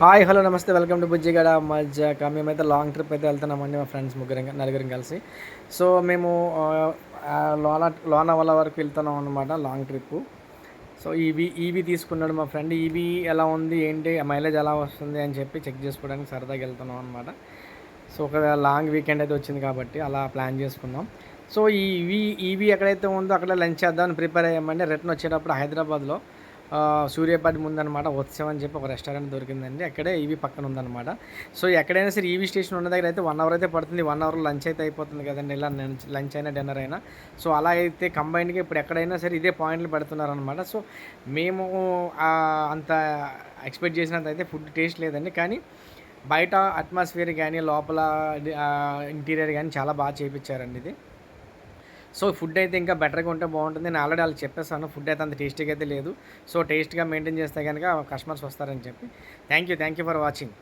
Hi hello నమస్తే welcome to బుజ్జిగడ మజ్జాక. మేమైతే long trip అయితే వెళ్తున్నామండి మా ఫ్రెండ్స్ నలుగురం కలిసి. సో మేము లోనావాలా వరకు వెళ్తున్నాం అనమాట లాంగ్ ట్రిప్పు. సో ఈవీ తీసుకున్నాడు మా ఫ్రెండ్. ఈవీ ఎలా ఉంది ఏంటి మైలేజ్ ఎలా వస్తుంది అని చెప్పి చెక్ చేసుకోవడానికి సరదాగా వెళ్తున్నాం అనమాట. సో ఒక లాంగ్ వీకెండ్ అయితే వచ్చింది కాబట్టి అలా ప్లాన్ చేసుకున్నాం. సో ఈవీ ఎక్కడైతే ఉందో అక్కడ లంచ్ చేద్దామని ప్రిపేర్ అయ్యామండి. రిటర్న్ వచ్చేటప్పుడు హైదరాబాద్లో సూర్యాపేట ముందనమాట ఉత్సవం అని చెప్పి ఒక రెస్టారెంట్ దొరికిందండి. అక్కడే ఈవీ పక్కన ఉందన్నమాట. సో ఎక్కడైనా సరే ఈవీ స్టేషన్ ఉన్న దగ్గర అయితే 1 అవర్ అయితే పడుతుంది. 1 అవర్లో లంచ్ అయితే అయిపోతుంది కదండి. ఇలా లంచ్ అయినా డిన్నర్ అయినా. సో అలా అయితే కంబైన్డ్గా ఇప్పుడు ఎక్కడైనా సరే ఇదే పాయింట్లు పెడుతున్నారనమాట. సో మేము అంత ఎక్స్పెక్ట్ చేసినంత అయితే ఫుడ్ టేస్ట్ లేదండి. కానీ బయట అట్మాస్ఫియర్ కానీ లోపల ఇంటీరియర్ కానీ చాలా బాగా చేయించారండి ఇది. సో ఫుడ్ అయితే ఇంకా బెటర్గా ఉంటే బాగుంటుంది. నేను ఆల్రెడీ వాళ్ళకి చెప్పేసాను, ఫుడ్ అయితే అంత టేస్టీగా అయితే లేదు. సో టేస్ట్గా మెయింటైన్ చేస్తే కనుక కస్టమర్స్ వస్తారని చెప్పి. Thank you for watching.